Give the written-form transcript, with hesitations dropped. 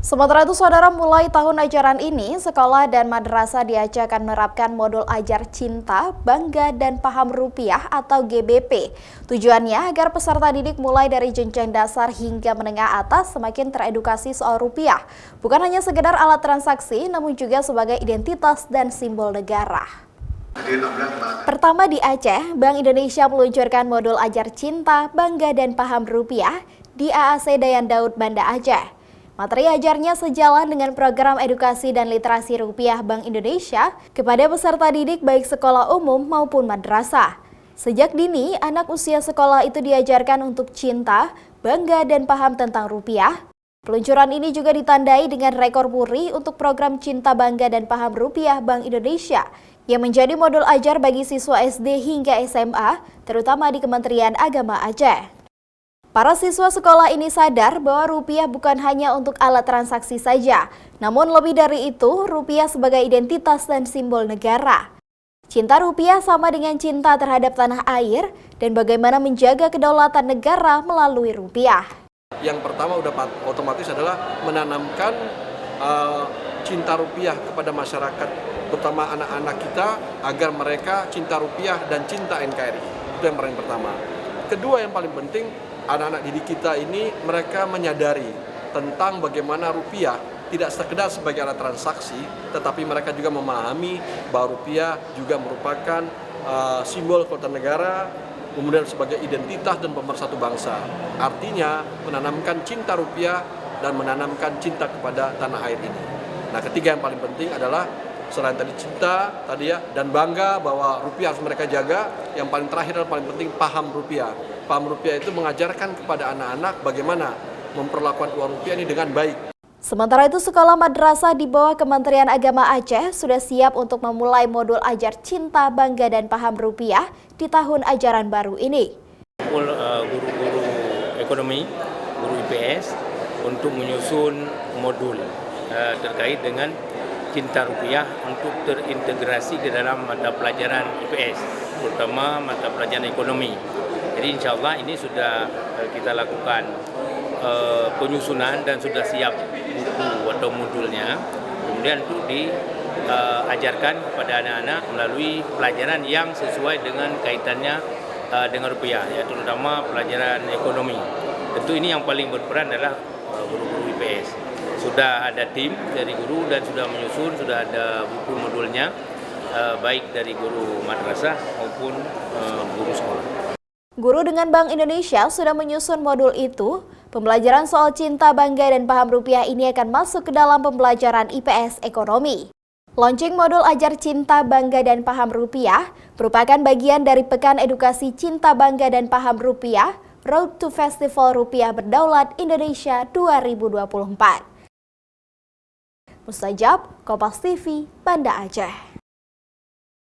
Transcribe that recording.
Sementara itu, saudara, mulai tahun ajaran ini, sekolah dan madrasah di Aceh akan menerapkan modul ajar cinta, bangga, dan paham rupiah atau GBP. Tujuannya agar peserta didik mulai dari jenjang dasar hingga menengah atas semakin teredukasi soal rupiah. Bukan hanya sekedar alat transaksi, namun juga sebagai identitas dan simbol negara. Pertama di Aceh, Bank Indonesia meluncurkan modul ajar cinta, bangga, dan paham rupiah di AAC Dayan Daud, Banda Aceh. Materi ajarnya sejalan dengan program edukasi dan literasi rupiah Bank Indonesia kepada peserta didik baik sekolah umum maupun madrasah. Sejak dini, anak usia sekolah itu diajarkan untuk cinta, bangga, dan paham tentang rupiah. Peluncuran ini juga ditandai dengan rekor muri untuk program Cinta Bangga dan Paham Rupiah Bank Indonesia yang menjadi modul ajar bagi siswa SD hingga SMA, terutama di Kementerian Agama Aceh. Para siswa sekolah ini sadar bahwa rupiah bukan hanya untuk alat transaksi saja, namun lebih dari itu, rupiah sebagai identitas dan simbol negara. Cinta rupiah sama dengan cinta terhadap tanah air dan bagaimana menjaga kedaulatan negara melalui rupiah. Yang pertama udah otomatis adalah menanamkan cinta rupiah kepada masyarakat, terutama anak-anak kita, agar mereka cinta rupiah dan cinta NKRI. Itu yang paling pertama. Kedua, yang paling penting, anak-anak didik kita ini mereka menyadari tentang bagaimana rupiah tidak sekedar sebagai alat transaksi, tetapi mereka juga memahami bahwa rupiah juga merupakan simbol kota negara, kemudian sebagai identitas dan pemersatu bangsa. Artinya menanamkan cinta rupiah dan menanamkan cinta kepada tanah air ini. Nah, ketiga yang paling penting adalah selain tadi cinta dan bangga bahwa rupiah harus mereka jaga, yang paling terakhir dan paling penting paham rupiah. Paham rupiah itu mengajarkan kepada anak-anak bagaimana memperlakukan uang rupiah ini dengan baik. Sementara itu, sekolah madrasah di bawah Kementerian Agama Aceh sudah siap untuk memulai modul ajar cinta, bangga, dan paham rupiah di tahun ajaran baru ini. Guru-guru ekonomi, guru IPS untuk menyusun modul terkait dengan cinta rupiah untuk terintegrasi ke dalam mata pelajaran IPS, terutama mata pelajaran ekonomi. Jadi insya Allah ini sudah kita lakukan penyusunan dan sudah siap buku atau modulnya. Kemudian untuk diajarkan kepada anak-anak melalui pelajaran yang sesuai dengan kaitannya dengan rupiah, ya, terutama pelajaran ekonomi. Tentu ini yang paling berperan adalah guru-guru IPS. Sudah ada tim dari guru dan sudah menyusun, sudah ada buku modulnya, baik dari guru madrasah maupun guru sekolah. Guru dengan Bank Indonesia sudah menyusun modul itu. Pembelajaran soal cinta, bangga, dan paham rupiah ini akan masuk ke dalam pembelajaran IPS ekonomi. Launching modul ajar cinta, bangga, dan paham rupiah merupakan bagian dari Pekan Edukasi Cinta, Bangga, dan Paham Rupiah Road to Festival Rupiah Berdaulat Indonesia 2024. Mustajab, Kompas TV, Banda Aceh.